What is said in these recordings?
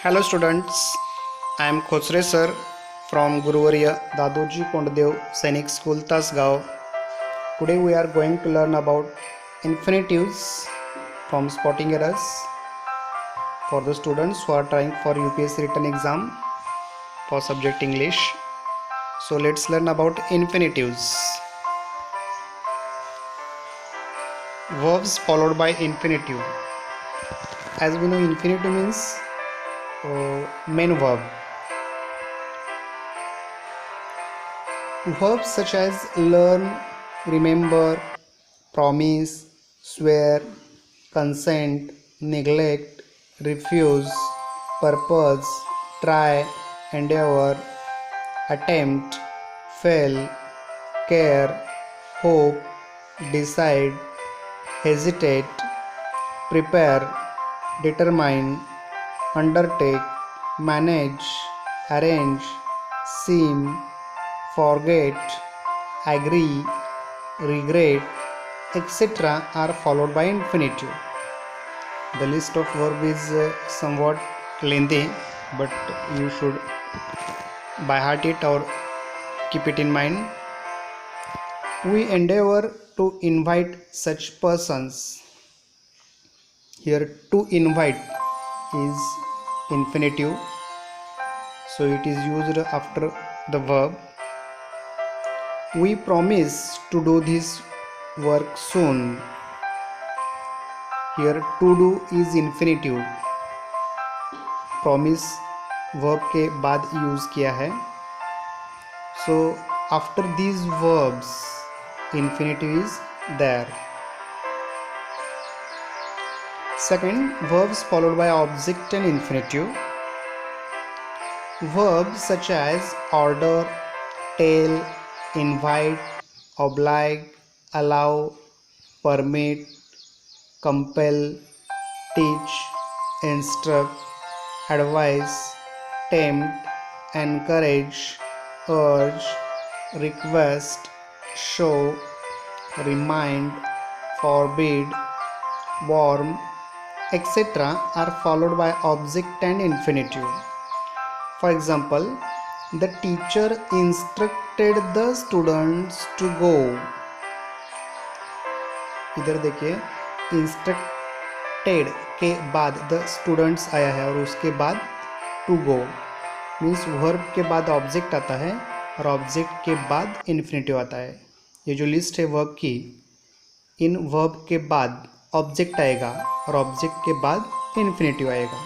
Hello students, I am Khosre sir from Guruvarya Dadoji Konddev Sainik School Tasgaon. Today we are going to learn about infinitives from spotting errors for the students who are trying for UPSC written exam for subject English. So let's learn about infinitives. Verbs followed by infinitive. As we know, infinitive means main verb. Verbs such as learn, remember, promise, swear, consent, neglect, refuse, purpose, try, endeavor, attempt, fail, care, hope, decide, hesitate, prepare, determine, undertake, manage, arrange, seem, forget, agree, regret, etc. are followed by infinitive. The list of verb is somewhat lengthy, but you should by heart it or keep it in mind. We endeavor to invite such persons. Here, to invite is infinitive, so it is used after the verb. We promise to do this work soon. Here to do is infinitive. Promise verb के बाद use किया है. So after these verbs, infinitive is there. Second, verbs followed by object and infinitive. Verbs such as order, tell, invite, oblige, allow, permit, compel, teach, instruct, advise, tempt, encourage, urge, request, show, remind, forbid, warn, etc. are followed by object and infinitive. For example, the teacher instructed the students to go. इधर देखिए, instructed के बाद the students आया है और उसके बाद to go means verb के बाद ऑब्जेक्ट आता है और ऑब्जेक्ट के बाद इन्फिनेटिव आता है. ये जो लिस्ट है वर्ब की, इन वर्ब के बाद ऑब्जेक्ट आएगा और ऑब्जेक्ट के बाद इन्फिनेटिव आएगा.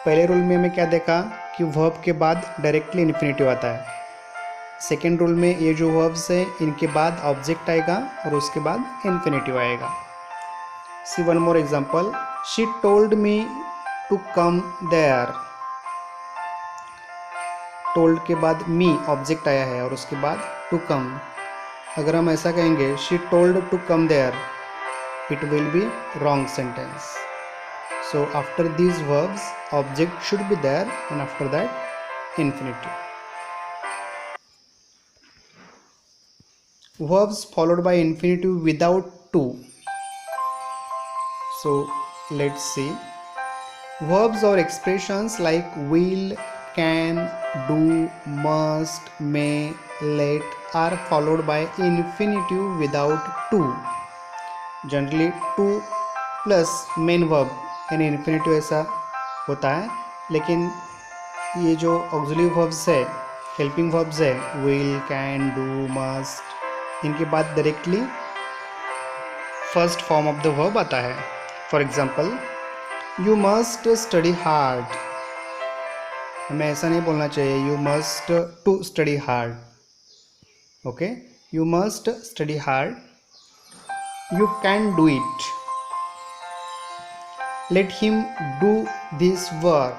पहले रूल में हमें क्या देखा कि वर्ब के बाद डायरेक्टली इन्फिनेटिव आता है. सेकेंड रूल में ये जो वर्ब्स है इनके बाद ऑब्जेक्ट आएगा और उसके बाद इन्फिनेटिव आएगा. See one more example. She told me to come there. Told के बाद मी ऑब्जेक्ट आया है और उसके बाद टू कम. अगर हम ऐसा कहेंगे she told to come there, it will be wrong sentence. So after these verbs, object should be there and after that infinitive. Verbs followed by infinitive without to. So let's see. Verbs or expressions like will, can, do, must, may, let are followed by infinitive without to. Generally to plus main verb यानी infinitive ऐसा होता है, लेकिन ये जो auxiliary verbs है, helping verbs है, will, can, do, must, इनके बाद directly first form of the verb आता है. For example, you must study hard. हमें ऐसा नहीं बोलना चाहिए you must to study hard. Okay, you must study hard. You can do it. Let him do this work.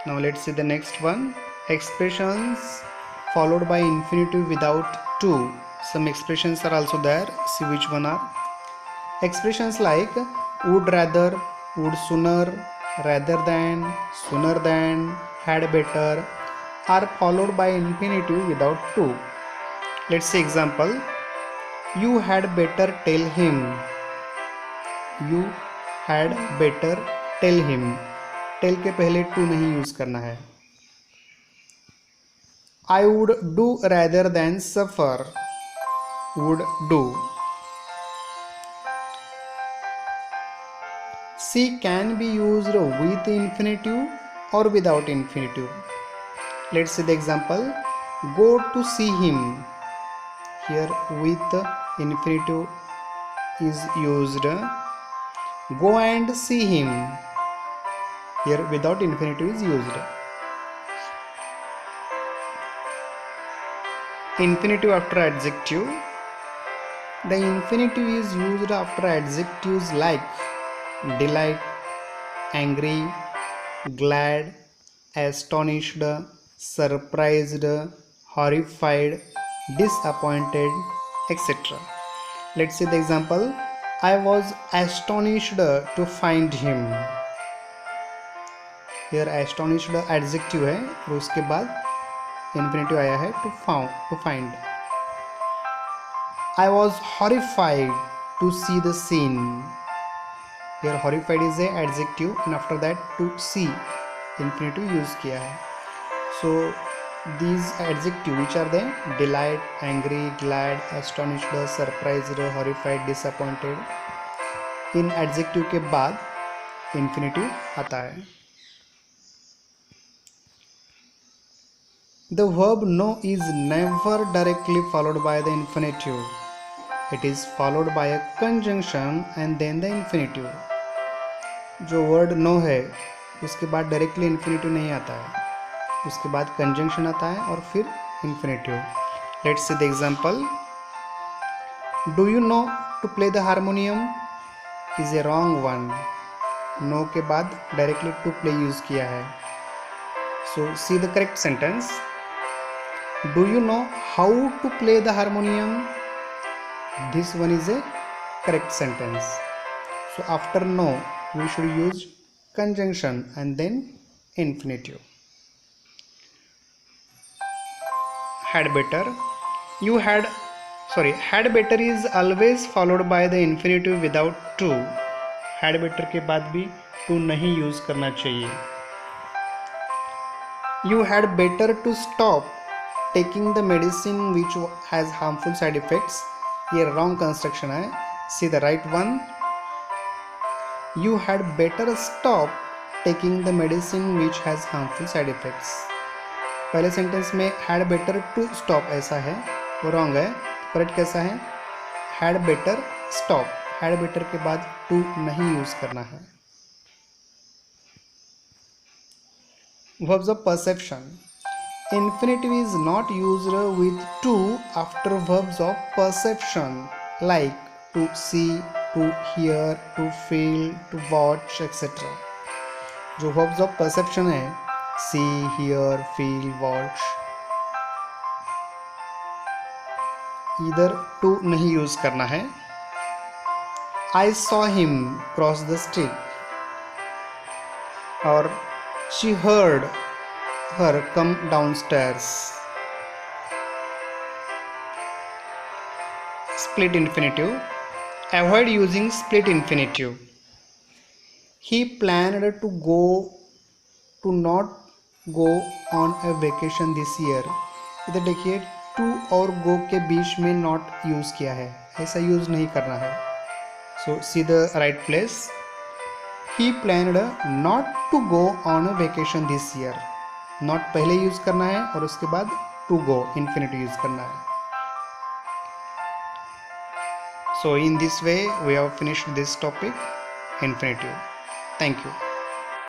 Now let's see the next one. Expressions followed by infinitive without to. Some expressions are also there. See which one are. Expressions like would rather, would sooner, rather than, sooner than, had better are followed by infinitive without to. Let's see example. You had better tell him. You had better tell him, tell के पहले to नहीं use करना है। I would do rather than suffer, would do. See can be used with infinitive or without infinitive. Let's see the example. Go to see him. Here with infinitive is used. Go and see him. Here without infinitive is used. Infinitive after adjective. The infinitive is used after adjectives like delight, angry, glad, astonished, surprised, horrified, disappointed, etc. Let's see the example. I was astonished to find him. Here astonished adjective है और उसके बाद infinitive आया है to find. I was horrified to see the scene. Here horrified is a adjective and after that to see infinitive use किया है. So these adjectives which are there delight, angry, glad, astonished, surprised, horrified, disappointed. In adjective के बाद infinitive आता है. The verb know is never directly followed by the infinitive. It is followed by a conjunction and then the infinitive. जो word know है उसके बाद directly infinitive नहीं आता है, उसके बाद conjunction आता है और फिर infinitive. Let's see the example. Do you know to play the harmonium? Is a wrong one. No के बाद directly to play use किया है. So see the correct sentence. Do you know how to play the harmonium? This one is a correct sentence. So after know we should use conjunction and then infinitive. Had better. Had better is always followed by the infinitive without to. Had better के बाद भी to नहीं use करना चाहिए. You had better to stop taking the medicine which has harmful side effects. Here wrong construction है. See the right one. You had better stop taking the medicine which has harmful side effects. पहले sentence में had better to stop ऐसा है, वो wrong है. Correct कैसा है? had better stop. had better के बाद to नहीं यूज करना है. Verbs of perception. Infinitive is not used with to after verbs of perception like to see, to hear, to feel, to watch, etc. जो verbs of perception है see, hear, feel, watch, इधर to नहीं use करना है. I saw him cross the street और she heard her come downstairs. Split infinitive. Avoid using split infinitive. He planned to not go on a vacation this year. इधर देखिए to और go के बीच में not use किया है, ऐसा use नहीं करना है. So see the right place. He planned not to go on a vacation this year. Not पहले यूज करना है और उसके बाद to go infinitive यूज करना है. So in this way we have finished this topic infinitive. Thank you.